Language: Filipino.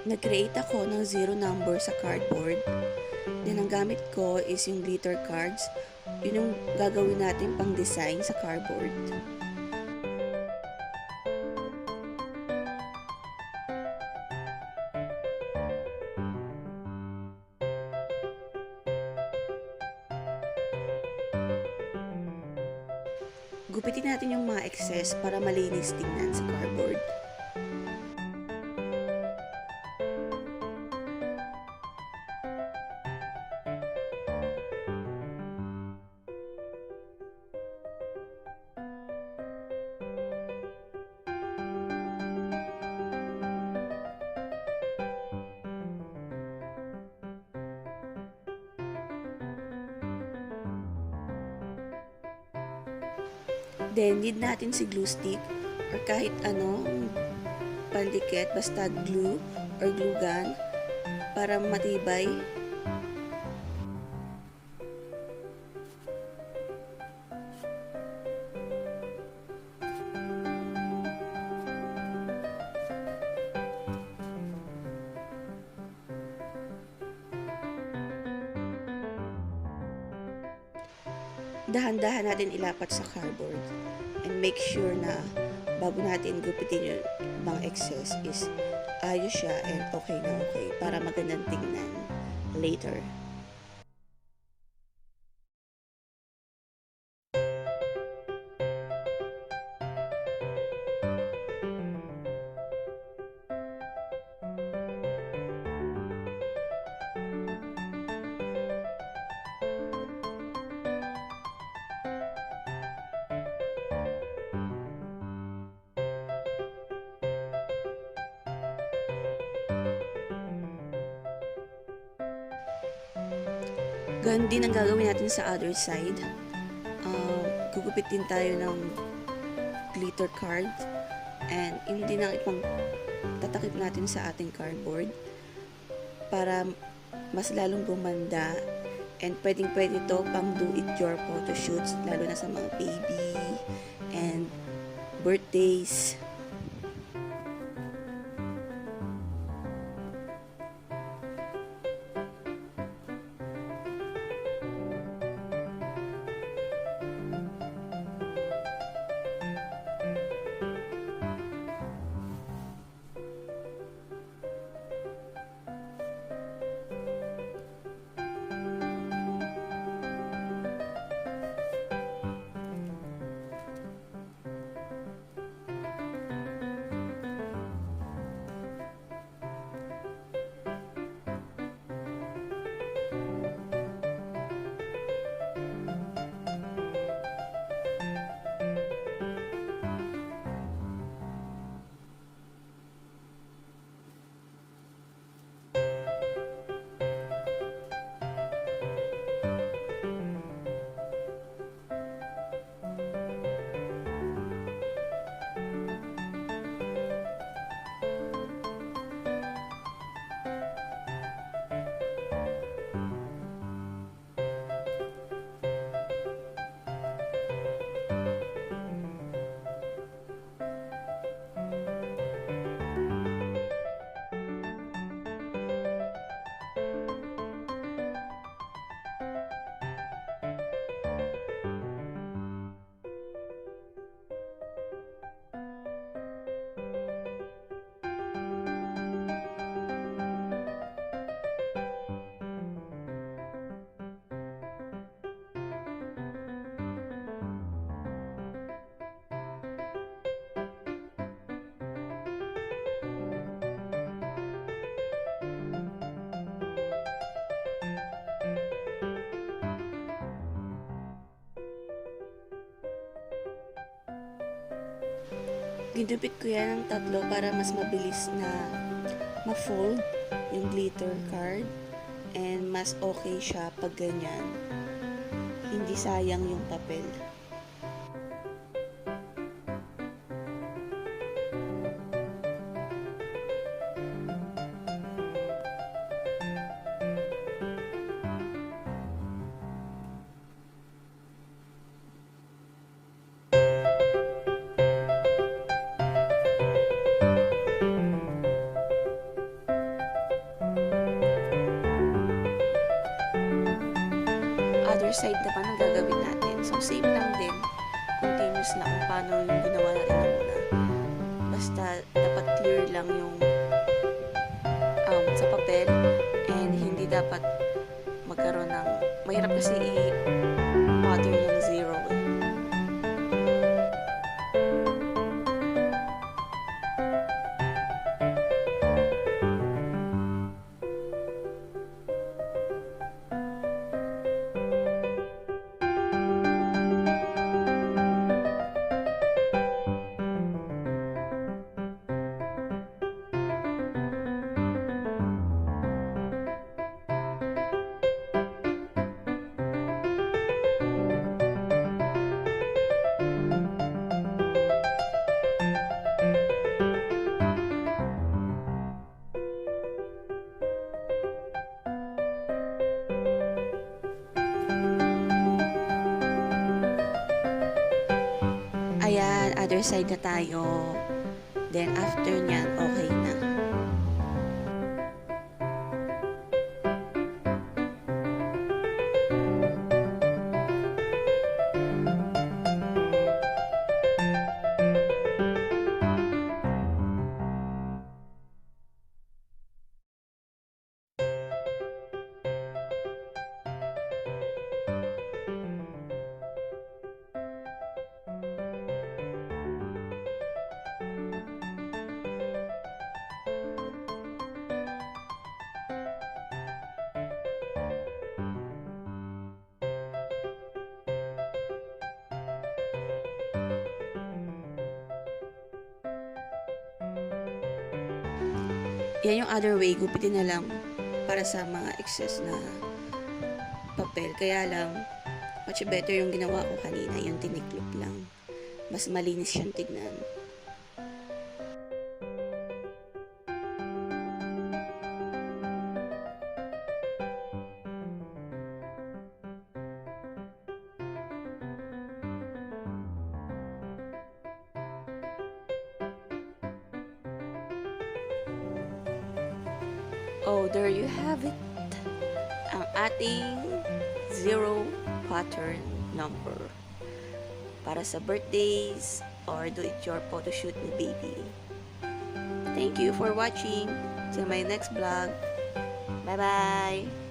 Nag-create ako ng zero number sa cardboard. Then, ang gamit ko is yung glitter cards. Yun yung gagawin natin pang design sa cardboard. Gupitin natin yung mga excess para malinis tingnan sa cardboard. Then, need natin si glue stick or kahit ano, pandikit, basta glue or glue gun para matibay. Dahan-dahan natin ilapat sa cardboard and make sure na bago natin gupitin yung mga excess is ayos siya and okay na okay para magandang tingnan later. Ganun din ang gagawin natin sa other side. Gugupit din tayo ng glitter card and yun din ang ipang tatakip natin sa ating cardboard para mas lalong gumanda and pwedeng-pwede to pang do-it-your photoshoots lalo na sa mga baby and birthdays. Ginupit ko yan ng tatlo para mas mabilis na ma-fold yung glitter card and mas okay siya pag ganyan. Hindi sayang yung papel. other side naman ang gagawin natin. So, same lang din. Continuous lang kung paano yung ginawa natin na muna. Basta, dapat clear lang yung sa papel and hindi dapat magkaroon ng mahirap kasi i-pattern yung zero eh. Ayan, other side na tayo. Then, after nyan, okay na. Yan yung other way, gupitin na lang para sa mga excess na papel. Kaya lang, much better yung ginawa ko kanina, yung tiniklop lang. Mas malinis siyang tignan. Oh, there you have it. Ang ating zero pattern number para sa birthdays or do it your photoshoot ni baby. Thank you for watching. Till my next vlog. Bye bye.